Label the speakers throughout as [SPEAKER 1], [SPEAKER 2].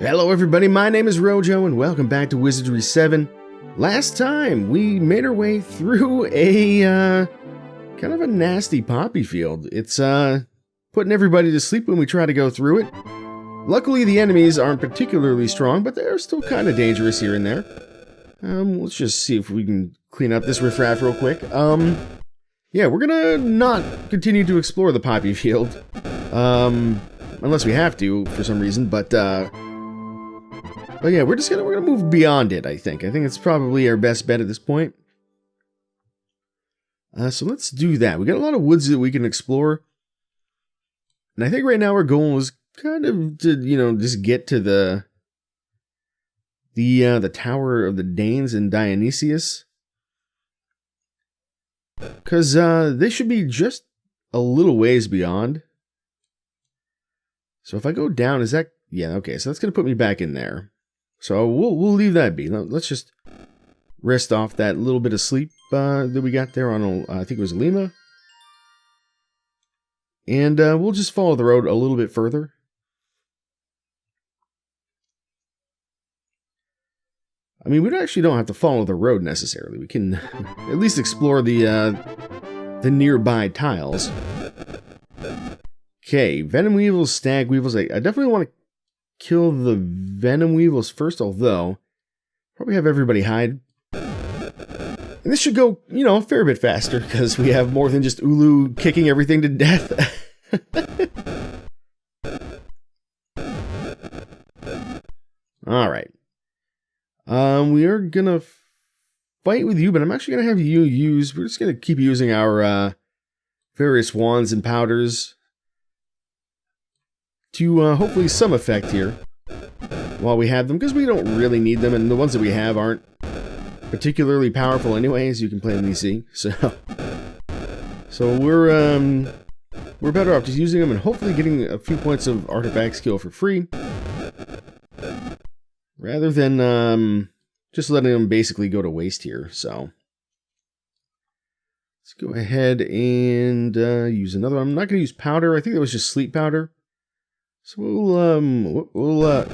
[SPEAKER 1] Hello everybody, my name is Rojo and welcome back to Wizardry 7. Last time, we made our way through a, kind of a nasty poppy field. It's, putting everybody to sleep when we try to go through it. Luckily, the enemies aren't particularly strong, but they're still kind of dangerous here and there. Let's just see if we can clean up this riffraff real quick. Yeah, we're gonna not continue to explore the poppy field. Unless we have to, for some reason, but yeah, we're gonna move beyond it, I think. I think it's probably our best bet at this point. So let's do that. We got a lot of woods that we can explore. And I think right now our goal is kind of to, you know, just get to the Tower of the Danes in Dionysius. Because they should be just a little ways beyond. So if I go down, is that... Yeah, okay, so that's going to put me back in there. So we'll leave that be. Let's just rest off that little bit of sleep that we got there on, I think it was Lima. And we'll just follow the road a little bit further. I mean, we actually don't have to follow the road necessarily. We can at least explore the nearby tiles. Okay, Venom Weevils, Stag Weevils. I definitely want to kill the Venom Weevils first, although probably have everybody hide. And this should go, you know, a fair bit faster, because we have more than just Ulu kicking everything to death. Alright. We are gonna fight with you, but I'm actually gonna have you use... We're just gonna keep using our various wands and powders to hopefully some effect here while we have them, because we don't really need them, and the ones that we have aren't particularly powerful anyway, as you can plainly see. So we're better off just using them and hopefully getting a few points of artifact skill for free, rather than just letting them basically go to waste here. So let's go ahead and use another one. I'm not going to use powder. I think that was just sleep powder. So we'll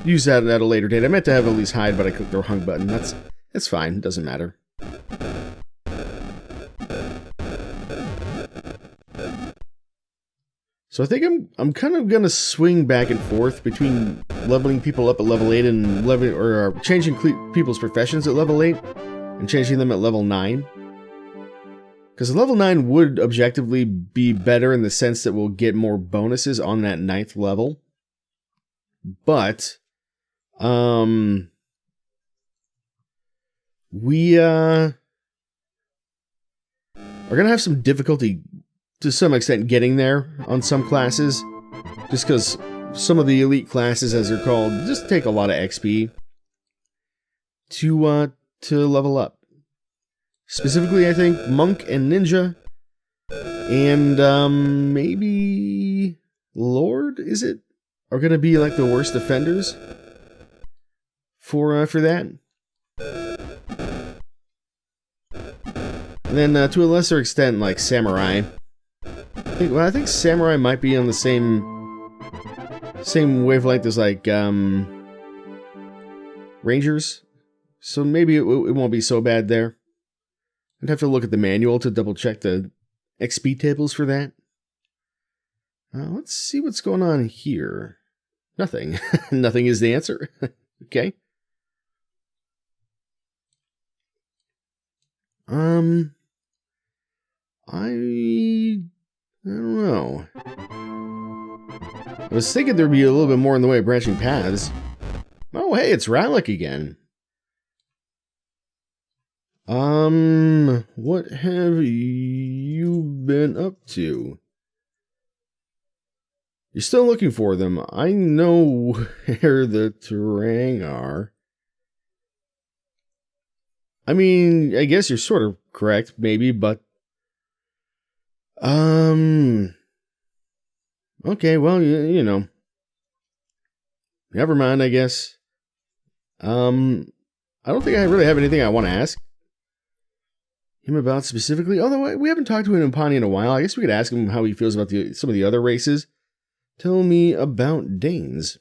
[SPEAKER 1] use that at a later date. I meant to have at least hide, but I clicked the wrong button. That's fine. It doesn't matter. So I think I'm kind of gonna swing back and forth between leveling people up at level 8 and changing people's professions at level 8 and changing them at level 9. Because level 9 would objectively be better in the sense that we'll get more bonuses on that 9th level. But, we, are going to have some difficulty, to some extent, getting there on some classes. Just because some of the elite classes, as they're called, just take a lot of XP to level up. Specifically, I think Monk and Ninja, and maybe Lord, is it? Are going to be like the worst offenders for that. And then to a lesser extent, like Samurai. I think Samurai might be on the same wavelength as like Rangers, so maybe it won't be so bad there. I'd have to look at the manual to double check the XP tables for that. Let's see what's going on here. Nothing. Nothing is the answer. Okay. I don't know. I was thinking there'd be a little bit more in the way of branching paths. Oh, hey, it's Relic again. What have you been up to? You're still looking for them. I know where the Terang are. I mean, I guess you're sort of correct, maybe, but... Okay, well, you know. Never mind, I guess. I don't think I really have anything I want to ask him about specifically, although we haven't talked to an Impani in a while. I guess we could ask him how he feels about some of the other races. Tell me about Danes.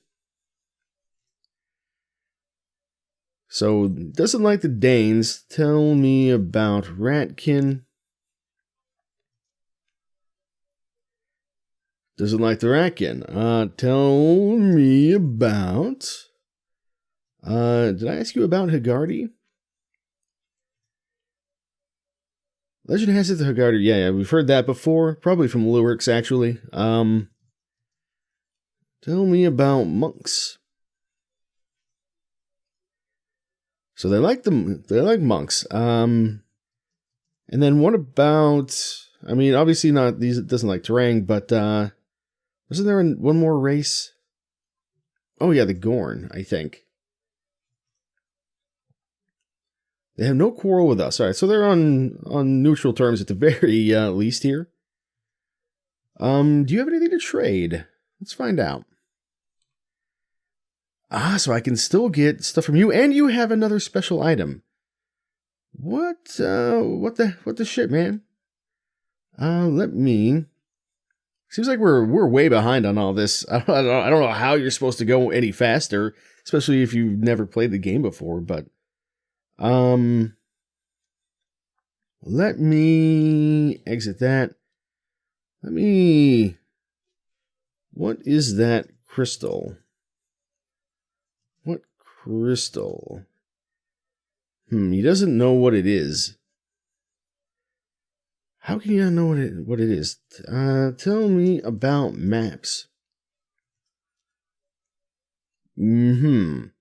[SPEAKER 1] So, doesn't like the Danes. Tell me about Ratkin. Doesn't like the Ratkin. Tell me about... did I ask you about Hagardi? Legend has it the Hagardi. Yeah, we've heard that before. Probably from lyrics, actually. Tell me about monks. So they like them. They like monks. And then what about? I mean, obviously not these. It doesn't like Terang, but wasn't there one more race? Oh yeah, the Gorn. I think they have no quarrel with us. All right, so they're on neutral terms at the very least here. Do you have anything to trade? Let's find out. So I can still get stuff from you, and you have another special item. What the shit, man? Let me... Seems like we're way behind on all this. I don't know how you're supposed to go any faster, especially if you've never played the game before, but... Let me exit that. What is that crystal? What crystal? He doesn't know what it is. How can you not know what it is? Tell me about maps. You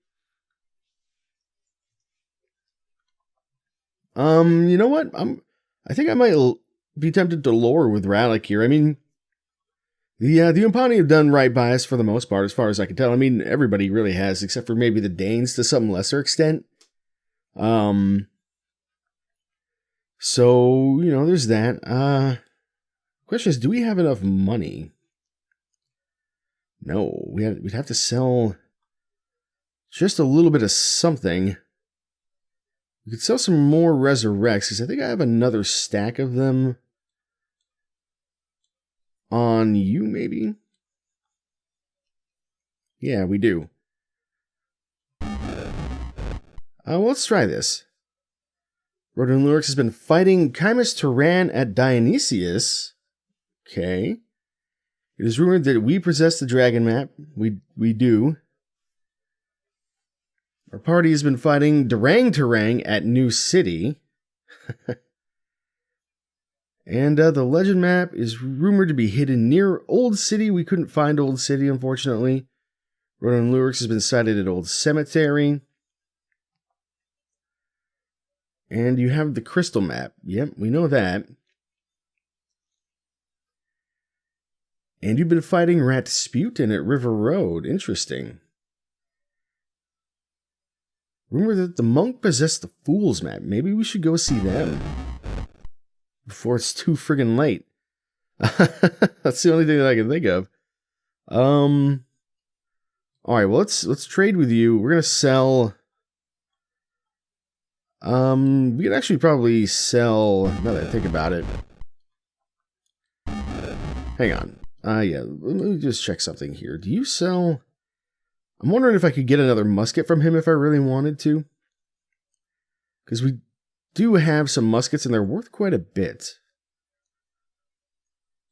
[SPEAKER 1] know what? I think I might be tempted to lore with Relic here. I mean, the Umpani have done right by us for the most part, as far as I can tell. I mean, everybody really has, except for maybe the Danes to some lesser extent. So, there's that. Question is, do we have enough money? No, we'd have to sell just a little bit of something. We could sell some more Resurrects, because I think I have another stack of them on you, maybe? Yeah, we do. Well, let's try this. Rodin Lurix has been fighting Chimus Tyran at Dionysius. Okay. It is rumored that we possess the dragon map. We do. Our party has been fighting Durang Terang at New City. And the legend map is rumored to be hidden near Old City. We couldn't find Old City, unfortunately. Rodin Lurix has been sighted at Old Cemetery. And you have the crystal map. Yep, we know that. And you've been fighting Ratsputin at River Road. Interesting. Rumor that the monk possessed the Fool's map. Maybe we should go see them before it's too friggin' late. That's the only thing that I can think of. Alright, well, let's trade with you. We're gonna sell... we could actually probably sell... Now that I think about it. Hang on. Yeah, let me just check something here. Do you sell... I'm wondering if I could get another musket from him if I really wanted to. Because we do have some muskets and they're worth quite a bit.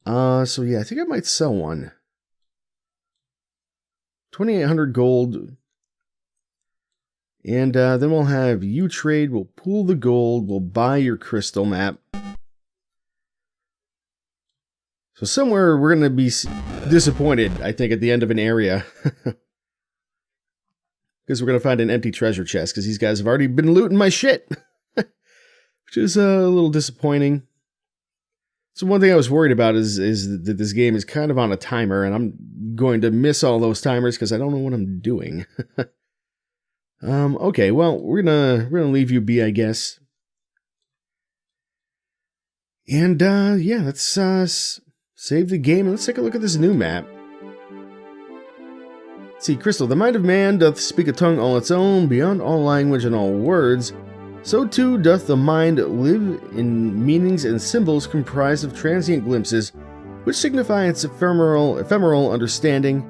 [SPEAKER 1] So yeah, I think I might sell one. 2,800 gold. And then we'll have you trade, we'll pool the gold, we'll buy your crystal map. So somewhere we're going to be disappointed, I think, at the end of an area. Because we're going to find an empty treasure chest, because these guys have already been looting my shit. Which is a little disappointing. So one thing I was worried about is that this game is kind of on a timer, and I'm going to miss all those timers because I don't know what I'm doing. Okay, well, we're gonna leave you be, I guess. And yeah, let's save the game and let's take a look at this new map. Let's see, Crystal, the mind of man doth speak a tongue all its own, beyond all language and all words. So too doth the mind live in meanings and symbols comprised of transient glimpses, which signify its ephemeral understanding.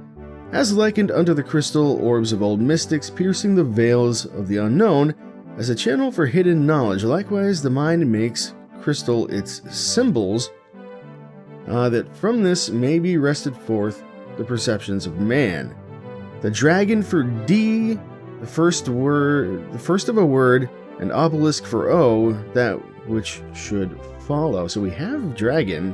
[SPEAKER 1] as likened unto the crystal orbs of old mystics piercing the veils of the unknown, as a channel for hidden knowledge. Likewise, the mind makes crystal its symbols, that from this may be wrested forth the perceptions of man. The dragon for D, the first of a word, and obelisk for O, that which should follow. So we have dragon.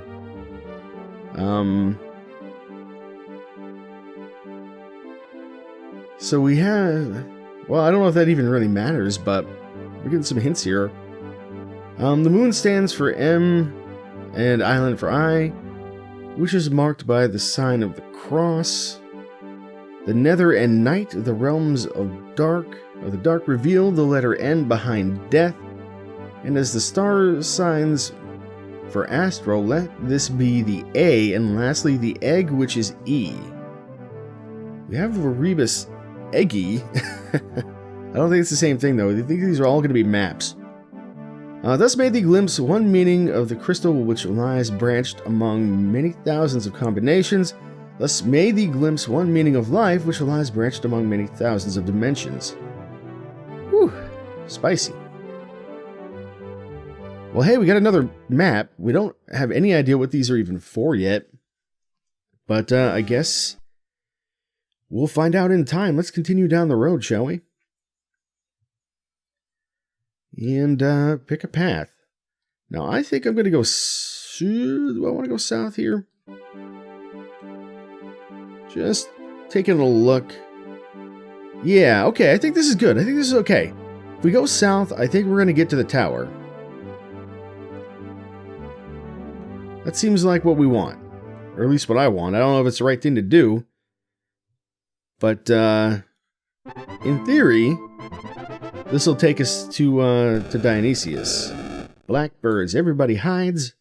[SPEAKER 1] So we have... Well, I don't know if that even really matters, but we're getting some hints here. The moon stands for M, and island for I, which is marked by the sign of the cross. The nether and night, the realms of the dark reveal the letter N behind death. And as the star signs for astral, let this be the A, and lastly the egg, which is E. We have the Rebus Eggy. I don't think it's the same thing though. I think these are all going to be maps. Thus may thee glimpse one meaning of the crystal which lies branched among many thousands of combinations. Thus may thee glimpse one meaning of life which lies branched among many thousands of dimensions. Whew, spicy. Well, hey, we got another map. We don't have any idea what these are even for yet. But I guess we'll find out in time. Let's continue down the road, shall we? And pick a path. Now, I think I'm going to go... Do I want to go south here? Just taking a look. Yeah, okay, I think this is good. I think this is okay. If we go south, I think we're going to get to the tower. That seems like what we want. Or at least what I want. I don't know if it's the right thing to do. But, in theory... this will take us to Dionysius. Blackbirds. Everybody hides.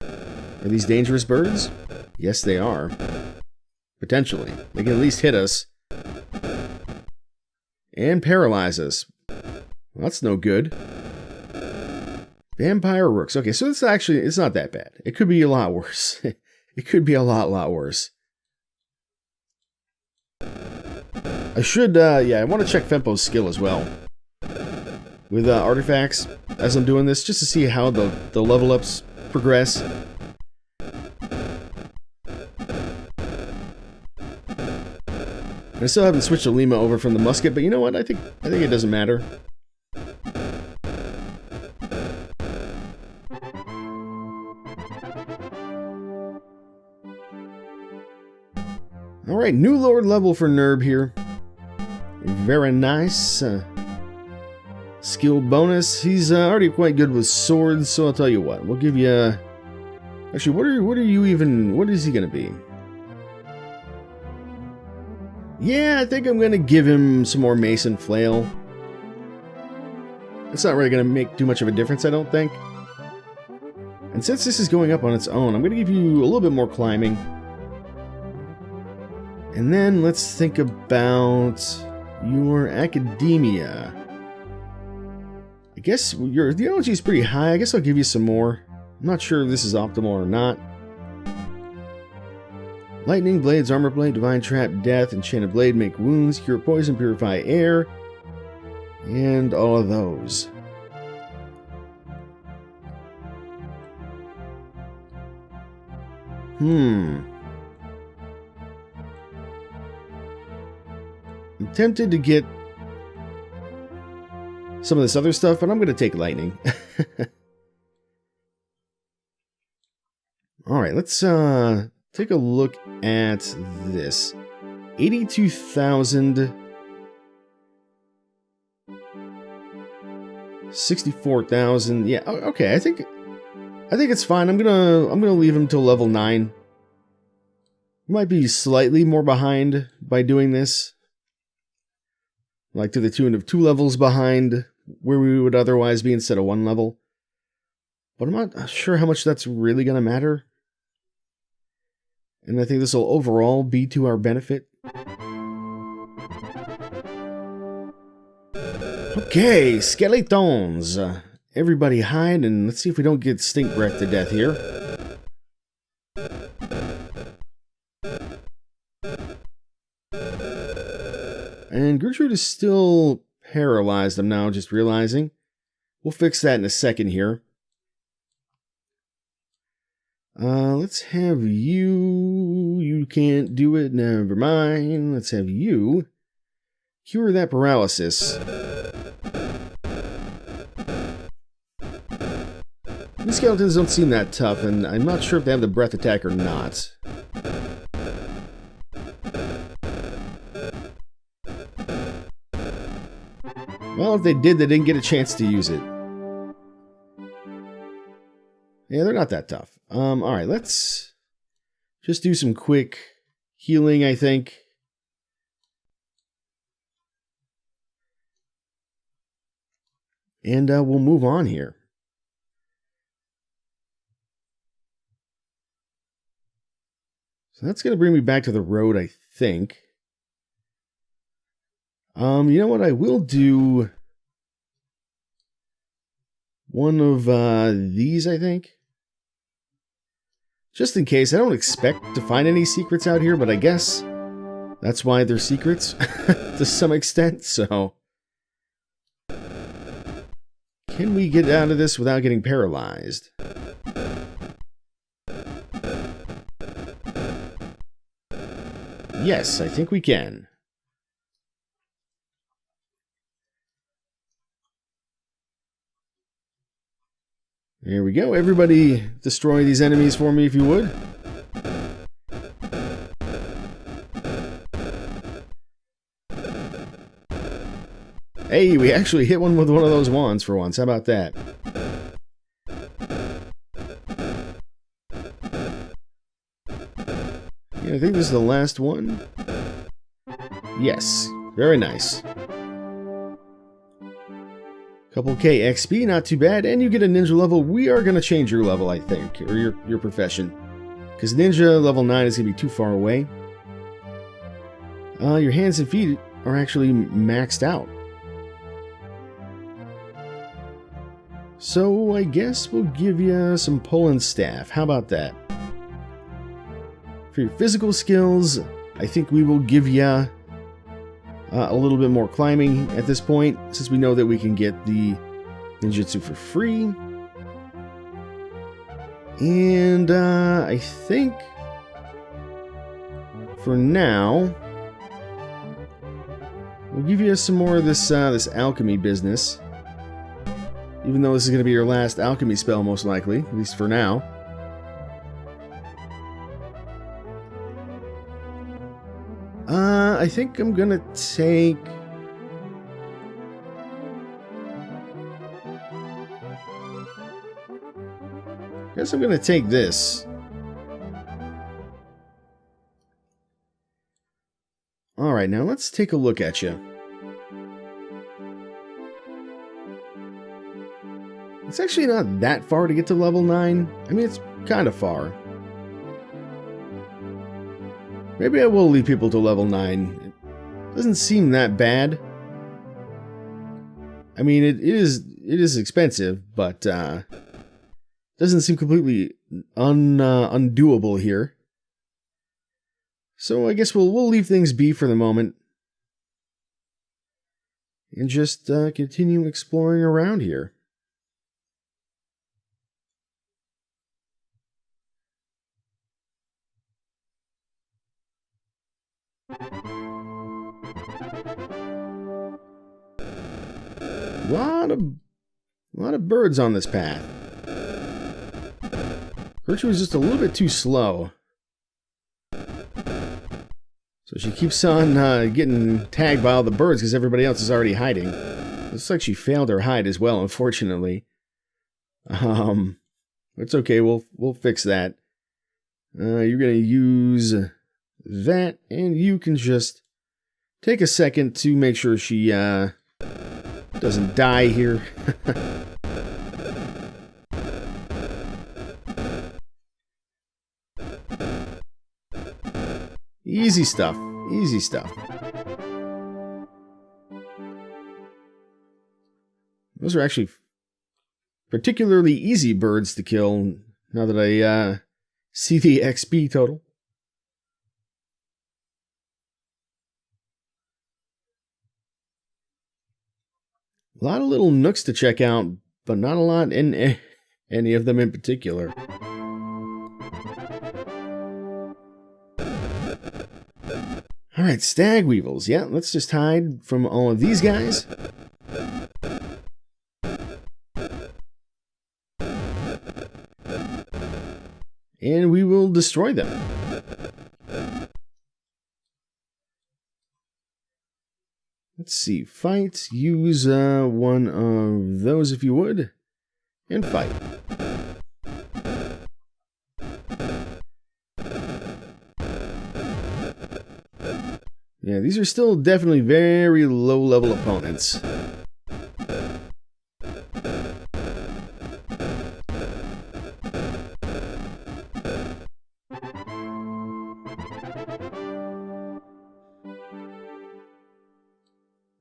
[SPEAKER 1] Are these dangerous birds? Yes, they are. Potentially. They can at least hit us. And paralyze us. Well, that's no good. Vampire rooks. Okay, so it's not that bad. It could be a lot worse. It could be a lot worse. I should, yeah, I want to check Fempo's skill as well. With artifacts as I'm doing this, just to see how the level ups progress. I still haven't switched Alima over from the musket, but you know what? I think it doesn't matter. All right, new Lord level for Nerb here. Very nice. Skill bonus. He's already quite good with swords, so I'll tell you what. We'll give you... Actually, what is he going to be? Yeah, I think I'm going to give him some more Mason Flail. It's not really going to make too much of a difference, I don't think. And since this is going up on its own, I'm going to give you a little bit more climbing. And then let's think about your academia. I guess your theology is pretty high. I guess I'll give you some more. I'm not sure if this is optimal or not. Lightning, blades, armor blade, divine trap, death, enchanted blade, make wounds, cure poison, purify air, and all of those. I'm tempted to get some of this other stuff, but I'm going to take lightning. Alright, let's take a look at this. 82,000. 64,000. Yeah, okay, I think it's fine. I'm gonna leave him till level 9. Might be slightly more behind by doing this. Like to the tune of 2 levels behind where we would otherwise be instead of 1 level. But I'm not sure how much that's really going to matter. And I think this will overall be to our benefit. Okay, skeletons. Everybody hide and let's see if we don't get stink breath to death here. And Gertrude is still paralyzed, I'm now just realizing. We'll fix that in a second here. Let's have you... You can't do it, never mind. Let's have you cure that paralysis. These skeletons don't seem that tough, and I'm not sure if they have the breath attack or not. Well, if they did, they didn't get a chance to use it. Yeah, they're not that tough. Alright, let's just do some quick healing, I think. And we'll move on here. So that's going to bring me back to the road, I think. You know what? I will do one of these, I think. Just in case. I don't expect to find any secrets out here, but I guess that's why they're secrets to some extent, so... Can we get out of this without getting paralyzed? Yes, I think we can. There we go. Everybody destroy these enemies for me if you would. Hey, we actually hit one with one of those wands for once. How about that? Yeah, I think this is the last one. Yes. Very nice. Couple K XP, not too bad, and you get a ninja level. We are going to change your level, I think, or your profession. Because ninja level 9 is going to be too far away. Your hands and feet are actually maxed out. So I guess we'll give you some pulling staff. How about that? For your physical skills, I think we will give you a little bit more climbing at this point, since we know that we can get the ninjutsu for free. And I think for now we'll give you some more of this this alchemy business. Even though this is going to be your last alchemy spell, most likely, at least for now. I think I'm gonna take... Guess I'm gonna take this. Alright, now let's take a look at you. It's actually not that far to get to level 9. I mean, it's kind of far. Maybe I will lead people to level 9. It doesn't seem that bad. I mean, it is expensive, but doesn't seem completely undoable here. So I guess we'll leave things be for the moment. And just continue exploring around here. A lot of birds on this path. Gertrude is just a little bit too slow. So she keeps on getting tagged by all the birds because everybody else is already hiding. Looks like she failed her hide as well, unfortunately. It's okay, we'll fix that. You're gonna use that, and you can just take a second to make sure she doesn't die here. Easy stuff. Easy stuff. Those are actually particularly easy birds to kill now that I see the XP total. A lot of little nooks to check out, but not a lot in any of them in particular. Alright, stag weevils. Yeah, let's just hide from all of these guys. And we will destroy them. Let's see. Fight. Use one of those if you would. And fight. Yeah, these are still definitely very low-level opponents.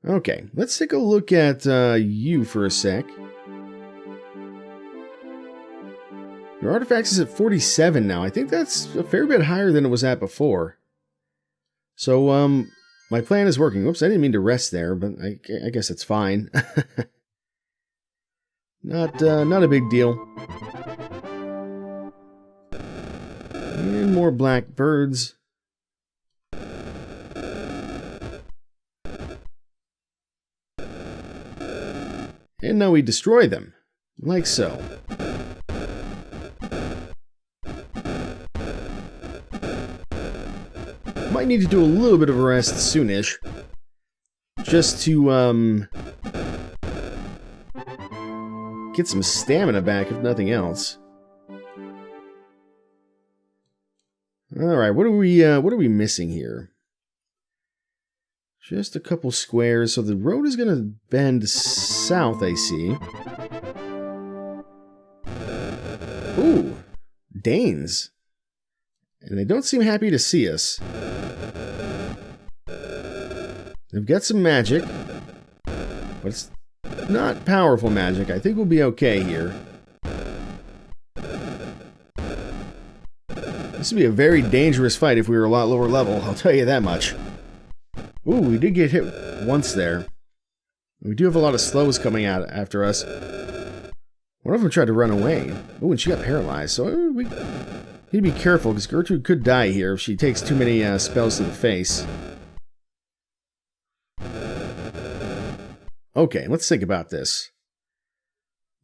[SPEAKER 1] Okay, let's take a look at you for a sec. Your artifacts is at 47 now. I think that's a fair bit higher than it was at before. So, my plan is working. Whoops, I didn't mean to rest there, but I guess it's fine. Not a big deal. And more black birds. And now we destroy them, like so. Might need to do a little bit of a rest soonish, just to get some stamina back, if nothing else. All right, what are we missing here? Just a couple squares, so the road is going to bend south, I see. Ooh, Danes. And they don't seem happy to see us. They've got some magic, but it's not powerful magic. I think we'll be okay here. This would be a very dangerous fight if we were a lot lower level, I'll tell you that much. Ooh, we did get hit once there. We do have a lot of slows coming out after us. One of them tried to run away. Ooh, and she got paralyzed, so we need to be careful, because Gertrude could die here if she takes too many spells to the face. Okay, let's think about this.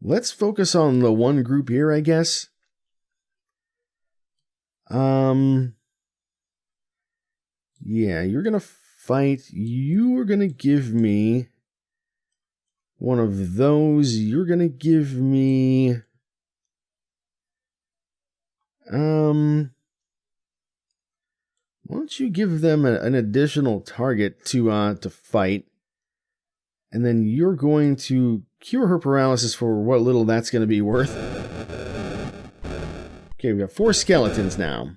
[SPEAKER 1] Let's focus on the one group here, I guess. Yeah, you're gonna fight. You are gonna give me one of those. You're gonna give me... why don't you give them an additional target to fight, and then you're going to cure her paralysis for what little that's going to be worth. Okay, we got 4 skeletons now.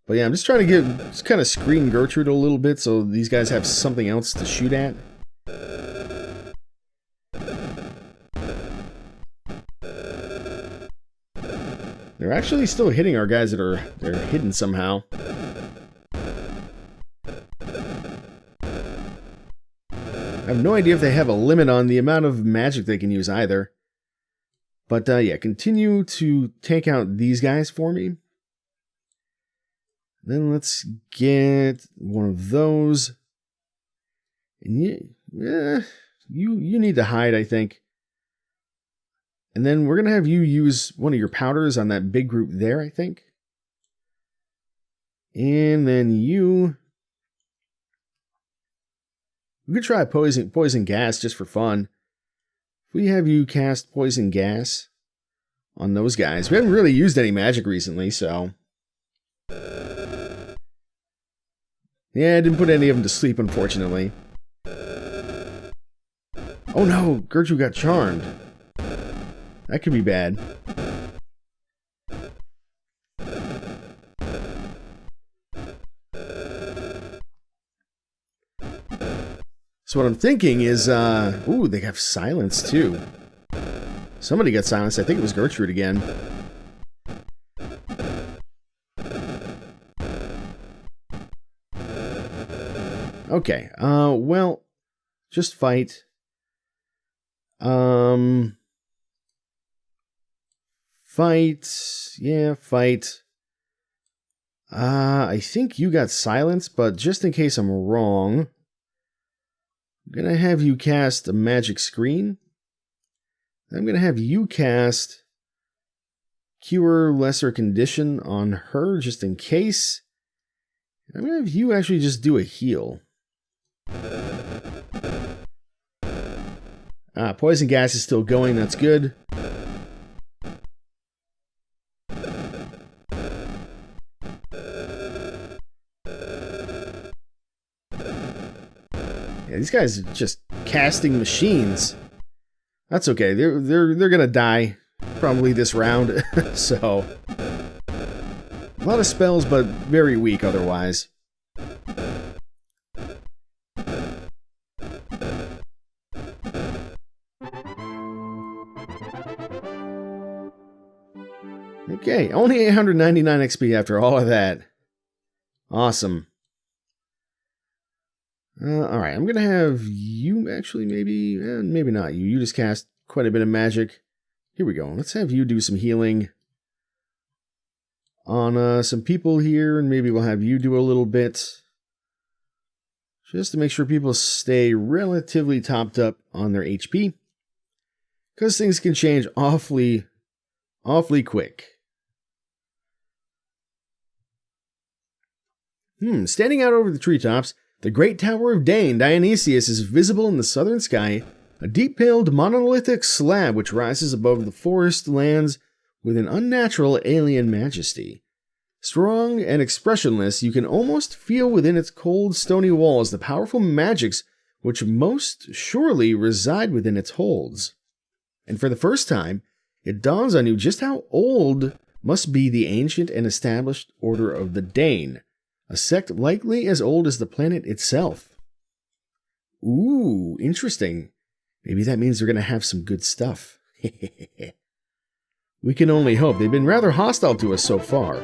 [SPEAKER 1] But yeah, I'm just trying to just kind of screen Gertrude a little bit so these guys have something else to shoot at. They're actually still hitting our guys they're hidden somehow. I have no idea if they have a limit on the amount of magic they can use either. But yeah, continue to take out these guys for me. Then let's get one of those. And you need to hide, I think. And then we're going to have you use one of your powders on that big group there, I think. And then you... We could try poison gas just for fun. If we have you cast poison gas on those guys. We haven't really used any magic recently, so... Yeah, I didn't put any of them to sleep, unfortunately. Oh no, Gertrude got charmed. That could be bad. So what I'm thinking is, ooh, they have silence too. Somebody got silenced. I think it was Gertrude again. Okay, well, just fight. Fight. Yeah, fight. I think you got silence, but just in case I'm wrong, I'm gonna have you cast a magic screen. I'm gonna have you cast Cure Lesser Condition on her, just in case. I'm gonna have you actually just do a heal. Poison gas is still going, that's good. Yeah, these guys are just casting machines. That's okay. They're gonna die probably this round. So a lot of spells, but very weak otherwise. Okay, only 899 XP after all of that. Awesome. Alright, I'm going to have you actually maybe not you. You just cast quite a bit of magic. Here we go. Let's have you do some healing on some people here, and maybe we'll have you do a little bit. Just to make sure people stay relatively topped up on their HP. Because things can change awfully quick. Standing out over the treetops, the Great Tower of Dane, Dionysius, is visible in the southern sky, a deep-paled monolithic slab which rises above the forest lands with an unnatural alien majesty. Strong and expressionless, you can almost feel within its cold, stony walls the powerful magics which most surely reside within its holds. And for the first time, it dawns on you just how old must be the ancient and established Order of the Dane, a sect likely as old as the planet itself. Ooh, interesting. Maybe that means they're going to have some good stuff. We can only hope. They've been rather hostile to us so far.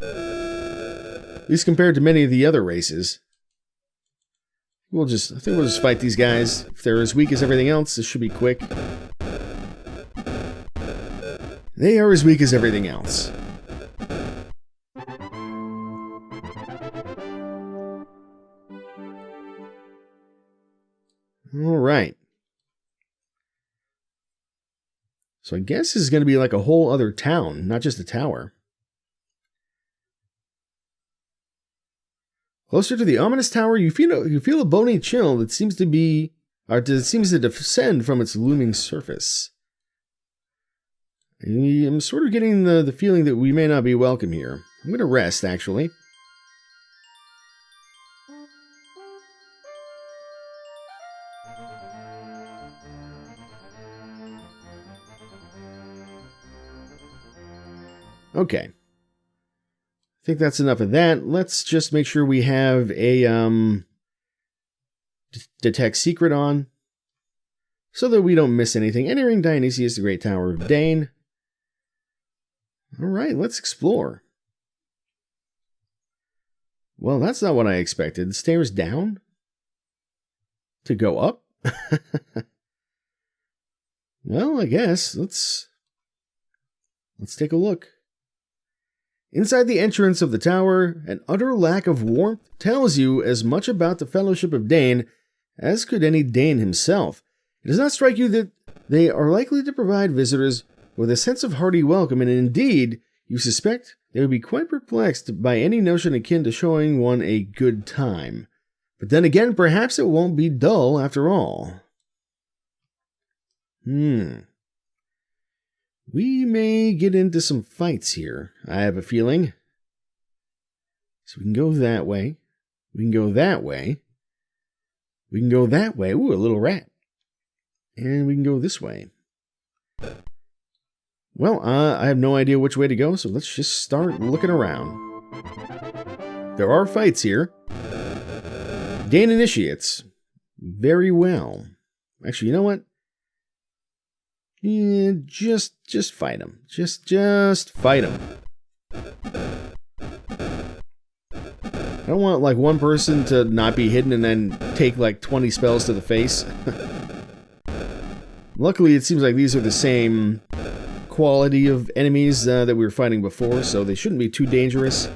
[SPEAKER 1] At least compared to many of the other races. I think we'll just fight these guys. If they're as weak as everything else, this should be quick. They are as weak as everything else. Alright. So I guess this is going to be like a whole other town, not just a tower. Closer to the ominous tower, you feel a bony chill that seems to descend from its looming surface. I'm sort of getting the feeling that we may not be welcome here. I'm going to rest, actually. Okay. I think that's enough of that. Let's just make sure we have a detect secret on, so that we don't miss anything. Entering Dionysius, the Great Tower of Dane. Alright, let's explore. Well, that's not what I expected. The stairs down? To go up? Well, I guess. Let's take a look. Inside the entrance of the tower, an utter lack of warmth tells you as much about the Fellowship of Dane as could any Dane himself. It does not strike you that they are likely to provide visitors with a sense of hearty welcome, and indeed, you suspect they would be quite perplexed by any notion akin to showing one a good time. But then again, perhaps it won't be dull after all. We may get into some fights here, I have a feeling. So we can go that way. We can go that way. We can go that way. Ooh, a little rat. And we can go this way. Well, I have no idea which way to go, so let's just start looking around. There are fights here. Dane initiates. Very well. Actually, you know what? Yeah, just fight him. Just fight him. I don't want, like, one person to not be hidden and then take, like, 20 spells to the face. Luckily, it seems like these are the same quality of enemies that we were fighting before, so they shouldn't be too dangerous.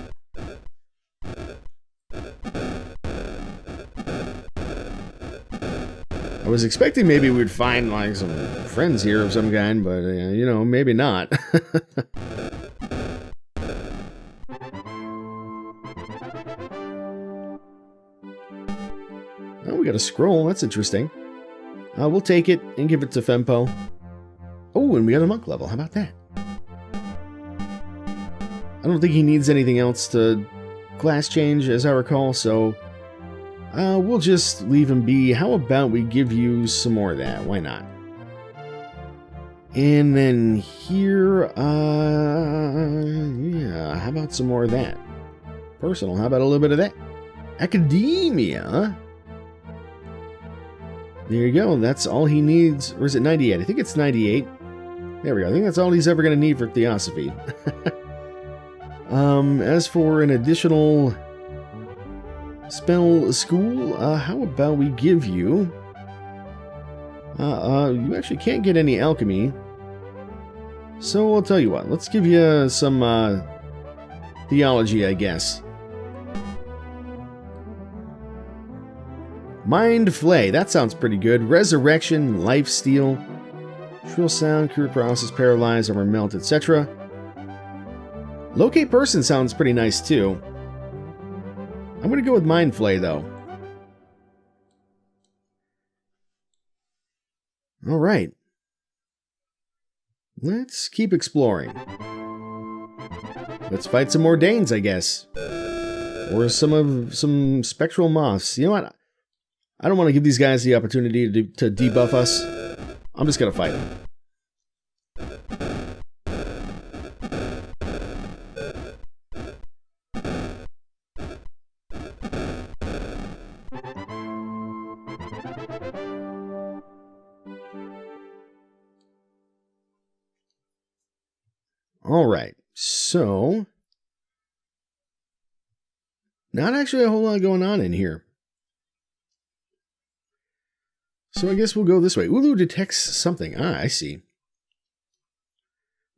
[SPEAKER 1] I was expecting maybe we'd find, like, some friends here of some kind, but, you know, maybe not. Oh, we got a scroll. That's interesting. We'll take it and give it to Fempo. Oh, and we got a monk level. How about that? I don't think he needs anything else to class change, as I recall, so we'll just leave him be. How about we give you some more of that? Why not? And then here, yeah, how about some more of that? Personal, how about a little bit of that? Academia? There you go, that's all he needs. Or is it 98? I think it's 98. There we go, I think that's all he's ever going to need for Theosophy. As for an additional spell school, how about we give you... you actually can't get any alchemy. So I'll tell you what, let's give you some theology, I guess. Mind Flay, that sounds pretty good. Resurrection, Lifesteal, Shrill Sound, Cure Paralysis, Paralyze, Armor Melt, etc. Locate Person sounds pretty nice too. I'm gonna go with Mind Flay though. Alright. Let's keep exploring. Let's fight some more Danes, I guess. Or some spectral moths. You know what? I don't want to give these guys the opportunity to debuff us. I'm just going to fight them. Alright, so... not actually a whole lot going on in here. So I guess we'll go this way. Ulu detects something. Ah, I see.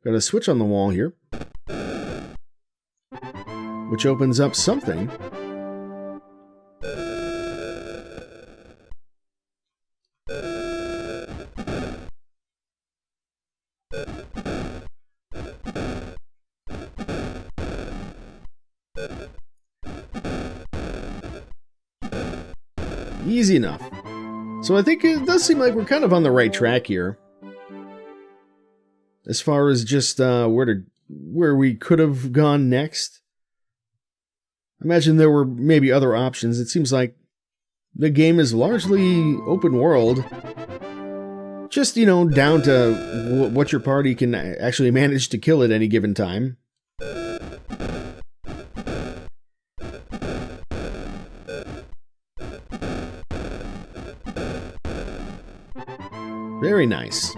[SPEAKER 1] Got a switch on the wall here, which opens up something. Easy enough. So I think it does seem like we're kind of on the right track here. As far as just where we could have gone next. I imagine there were maybe other options. It seems like the game is largely open world. Just, you know, down to what your party can actually manage to kill at any given time. Very nice.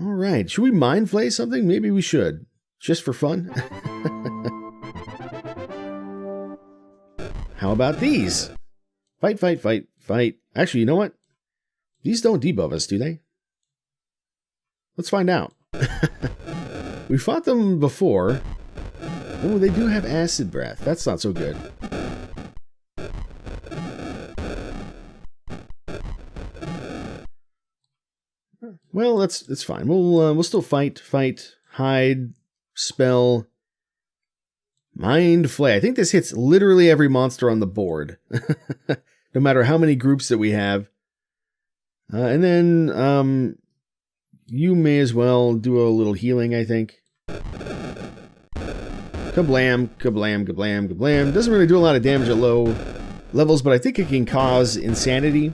[SPEAKER 1] Alright, should we mind flay something? Maybe we should. Just for fun. How about these? Fight, fight, fight, fight. Actually, you know what? These don't debuff us, do they? Let's find out. We fought them before. Oh, they do have acid breath. That's not so good. Well, that's fine. We'll still fight, hide, spell, mind flay. I think this hits literally every monster on the board, no matter how many groups that we have. And then you may as well do a little healing, I think. Kablam, kablam, kablam, kablam. Doesn't really do a lot of damage at low levels, but I think it can cause insanity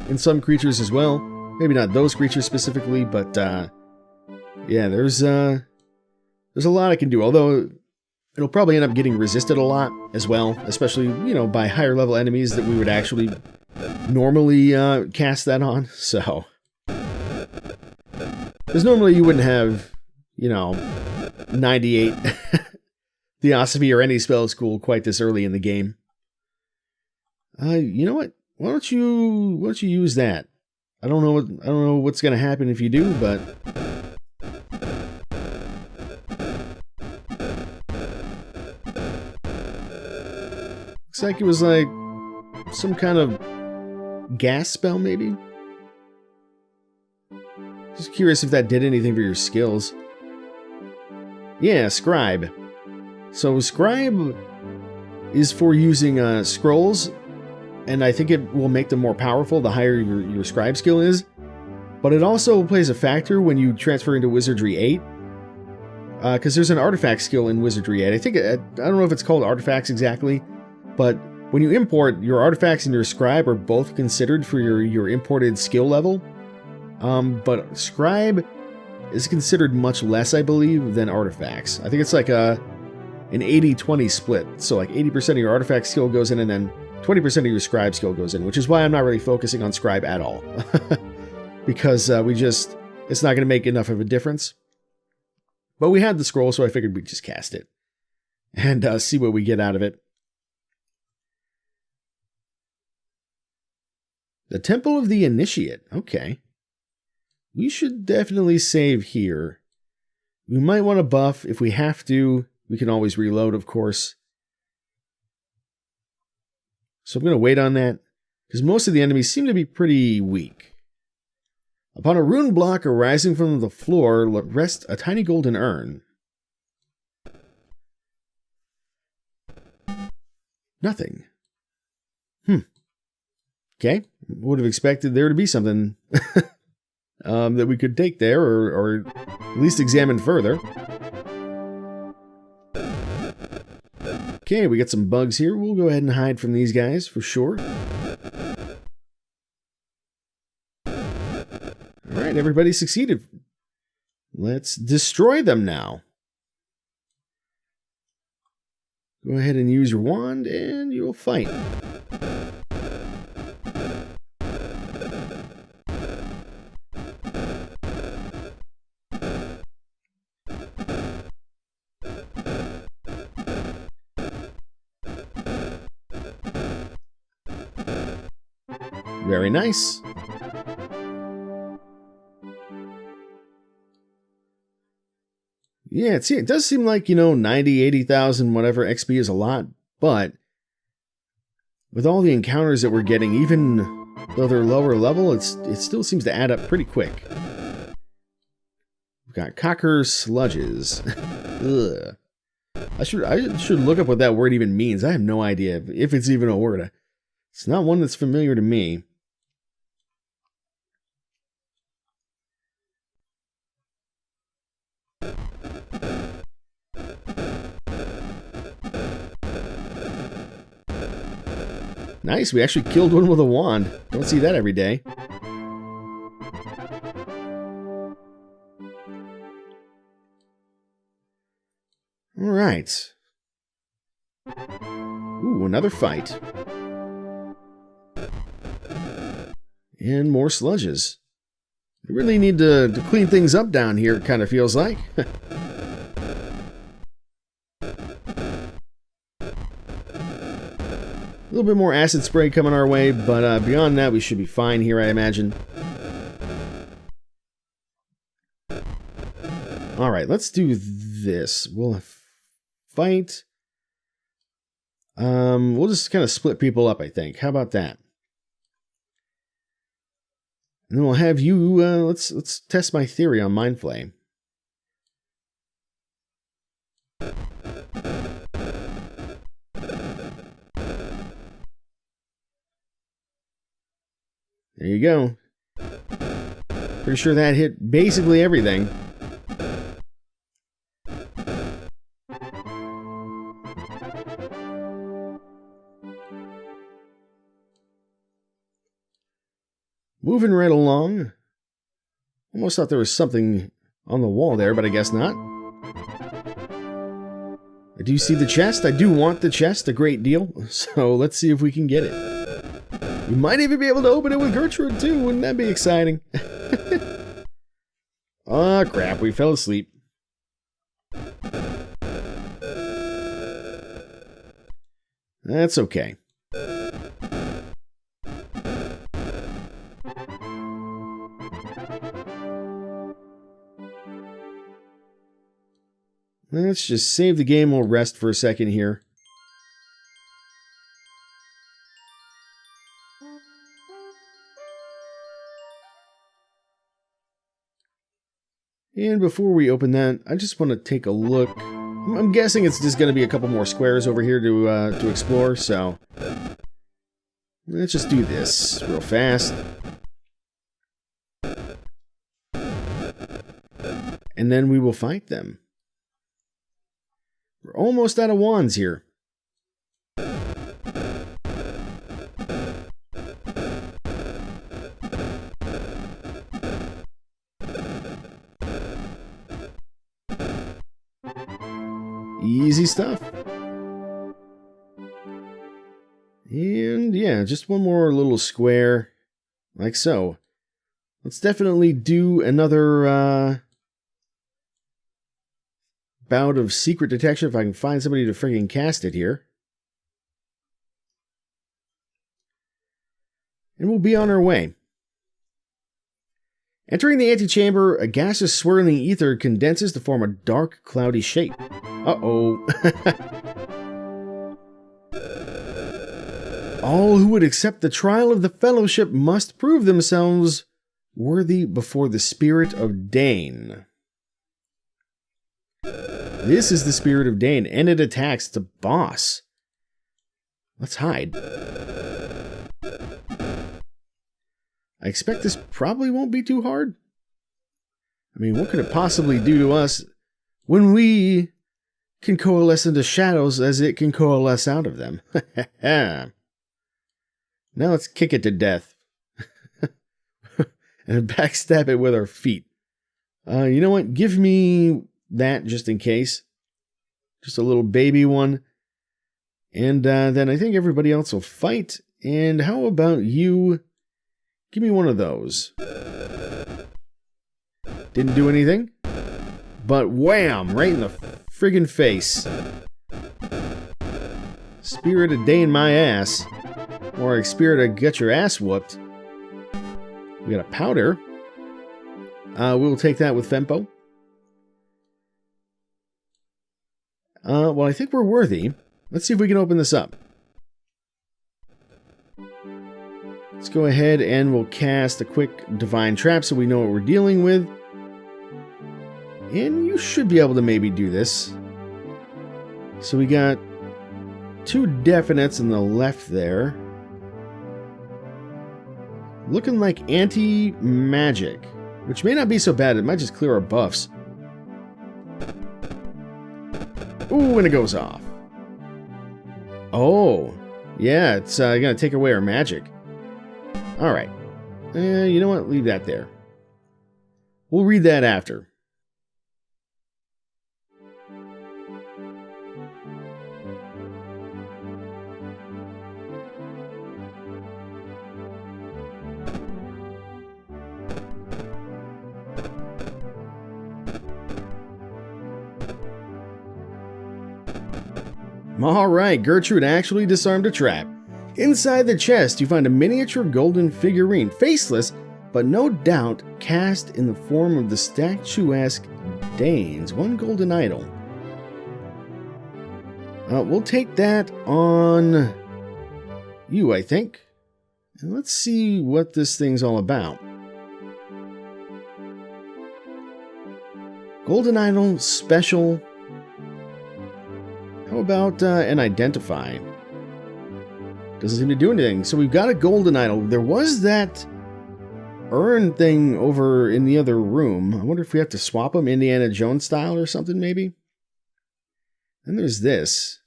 [SPEAKER 1] in some creatures as well. Maybe not those creatures specifically, but yeah, there's a lot it can do. Although it'll probably end up getting resisted a lot as well, especially, you know, by higher level enemies that we would actually normally cast that on. So, because normally you wouldn't have, you know, 98 Theosophy or any spell school quite this early in the game. You know what? Why don't you use that? I don't know what's gonna happen if you do, but looks like it was like some kind of gas spell, maybe? Just curious if that did anything for your skills. Yeah, Scribe. So Scribe is for using scrolls, and I think it will make them more powerful the higher your Scribe skill is. But it also plays a factor when you transfer into Wizardry VIII, because there's an artifact skill in Wizardry VIII. I don't know if it's called artifacts exactly, but when you import, your artifacts and your Scribe are both considered for your imported skill level. But Scribe is considered much less, I believe, than artifacts. I think it's like an 80-20 split. So like 80% of your artifact skill goes in, and then 20% of your Scribe skill goes in, which is why I'm not really focusing on Scribe at all. Because it's not going to make enough of a difference. But we had the scroll, so I figured we'd just cast it. And see what we get out of it. The Temple of the Initiate. Okay. We should definitely save here. We might want to buff if we have to. We can always reload, of course. So I'm going to wait on that, because most of the enemies seem to be pretty weak. Upon a rune block arising from the floor rests a tiny golden urn. Nothing. Okay. Would have expected there to be something that we could take there, or at least examine further. Okay, we got some bugs here. We'll go ahead and hide from these guys for sure. Alright, everybody succeeded. Let's destroy them now. Go ahead and use your wand, and you'll fight. Very nice. Yeah, it does seem like, 90, 80,000, whatever XP is a lot, but with all the encounters that we're getting, even though they're lower level, it still seems to add up pretty quick. We've got Cocker Sludges. Ugh. I should look up what that word even means. I have no idea if it's even a word. It's not one that's familiar to me. Nice, we actually killed one with a wand. Don't see that every day. Alright. Ooh, another fight. And more sludges. We really need to clean things up down here, it kind of feels like. A little bit more acid spray coming our way, but beyond that, we should be fine here, I imagine. Alright, let's do this. We'll fight. We'll just kind of split people up, I think. How about that? And then we'll have you, let's test my theory on Mind Flame. There you go. Pretty sure that hit basically everything. Moving right along. Almost thought there was something on the wall there, but I guess not. I do see the chest. I do want the chest a great deal. So let's see if we can get it. We might even be able to open it with Gertrude too. Wouldn't that be exciting? Oh crap, we fell asleep. That's okay. Let's just save the game. We'll rest for a second here. And before we open that, I just want to take a look. I'm guessing it's just going to be a couple more squares over here to explore, so let's just do this real fast. And then we will fight them. We're almost out of wands here. Easy stuff. And yeah, just one more little square, like so. Let's definitely do another bout of secret detection if I can find somebody to friggin' cast it here. And we'll be on our way. Entering the antechamber, a gaseous swirling ether condenses to form a dark, cloudy shape. Uh-oh. All who would accept the trial of the fellowship must prove themselves worthy before the spirit of Dane. This is the spirit of Dane, and it attacks the boss. Let's hide. I expect this probably won't be too hard. I mean, what could it possibly do to us when we can coalesce into shadows as it can coalesce out of them? Now let's kick it to death. And backstab it with our feet. You know what? Give me that just in case. Just a little baby one. And then I think everybody else will fight. And how about you? Give me one of those. Didn't do anything. But wham! Right in the friggin' face. Spirit of Dane my ass. Or spirit of get your ass whooped. We got a powder. We'll take that with Fempo. Well, I think we're worthy. Let's see if we can open this up. Let's go ahead and we'll cast a quick Divine Trap so we know what we're dealing with. And you should be able to maybe do this. So we got 2 definites on the left there. Looking like anti-magic, which may not be so bad. It might just clear our buffs. Ooh, and it goes off. Oh, yeah, it's going to take away our magic. All right. You know what? Leave that there. We'll read that after. Alright, Gertrude actually disarmed a trap. Inside the chest, you find a miniature golden figurine, faceless, but no doubt cast in the form of the statuesque Danes. 1 golden idol. We'll take that on you, I think. And let's see what this thing's all about. Golden idol, special. How about an identify? Doesn't seem to do anything. So we've got a golden idol. There was that urn thing over in the other room. I wonder if we have to swap them Indiana Jones style or something, maybe? And there's this.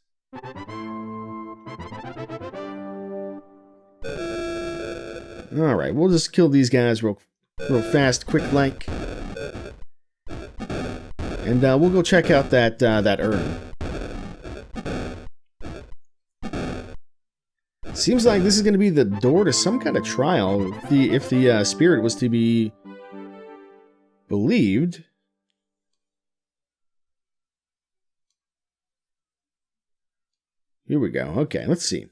[SPEAKER 1] Alright, we'll just kill these guys real fast, quick like. And we'll go check out that urn. Seems like this is going to be the door to some kind of trial if the spirit was to be believed. here we go. Okay, let's see.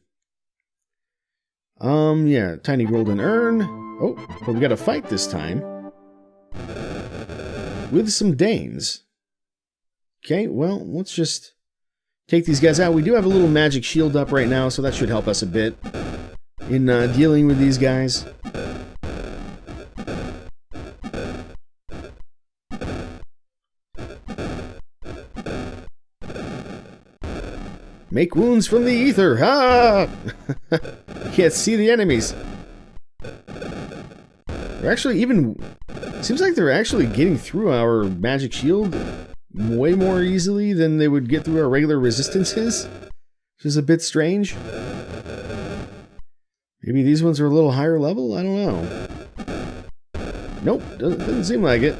[SPEAKER 1] Yeah, tiny golden urn. Oh, but we got to fight this time with some Danes. Okay, well, let's just take these guys out. We do have a little magic shield up right now, so that should help us a bit in dealing with these guys. Make wounds from the ether! Ah! I can't see the enemies. They're actually even... Seems like they're actually getting through our magic shield way more easily than they would get through our regular resistances. Which is a bit strange. Maybe these ones are a little higher level? I don't know. Nope, doesn't seem like it.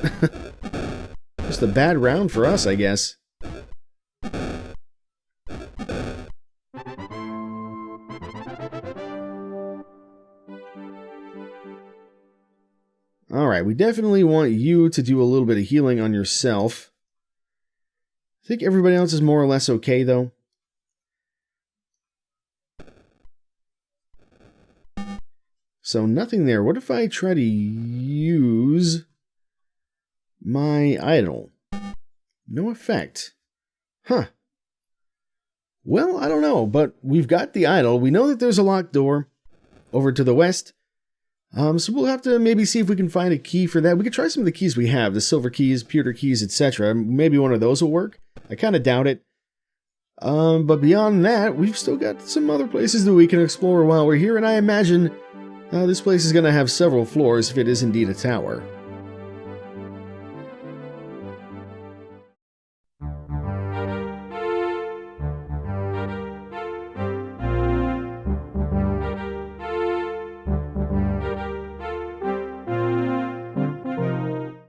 [SPEAKER 1] Just a bad round for us, I guess. Alright, we definitely want you to do a little bit of healing on yourself. I think everybody else is more or less okay, though. So nothing there. What if I try to use my idol? No effect. Huh. Well, I don't know, but we've got the idol. We know that there's a locked door over to the west. So we'll have to maybe see if we can find a key for that. We could try some of the keys we have, the silver keys, pewter keys, etc. Maybe one of those will work. I kind of doubt it. But beyond that, we've still got some other places that we can explore while we're here, and I imagine this place is going to have several floors if it is indeed a tower.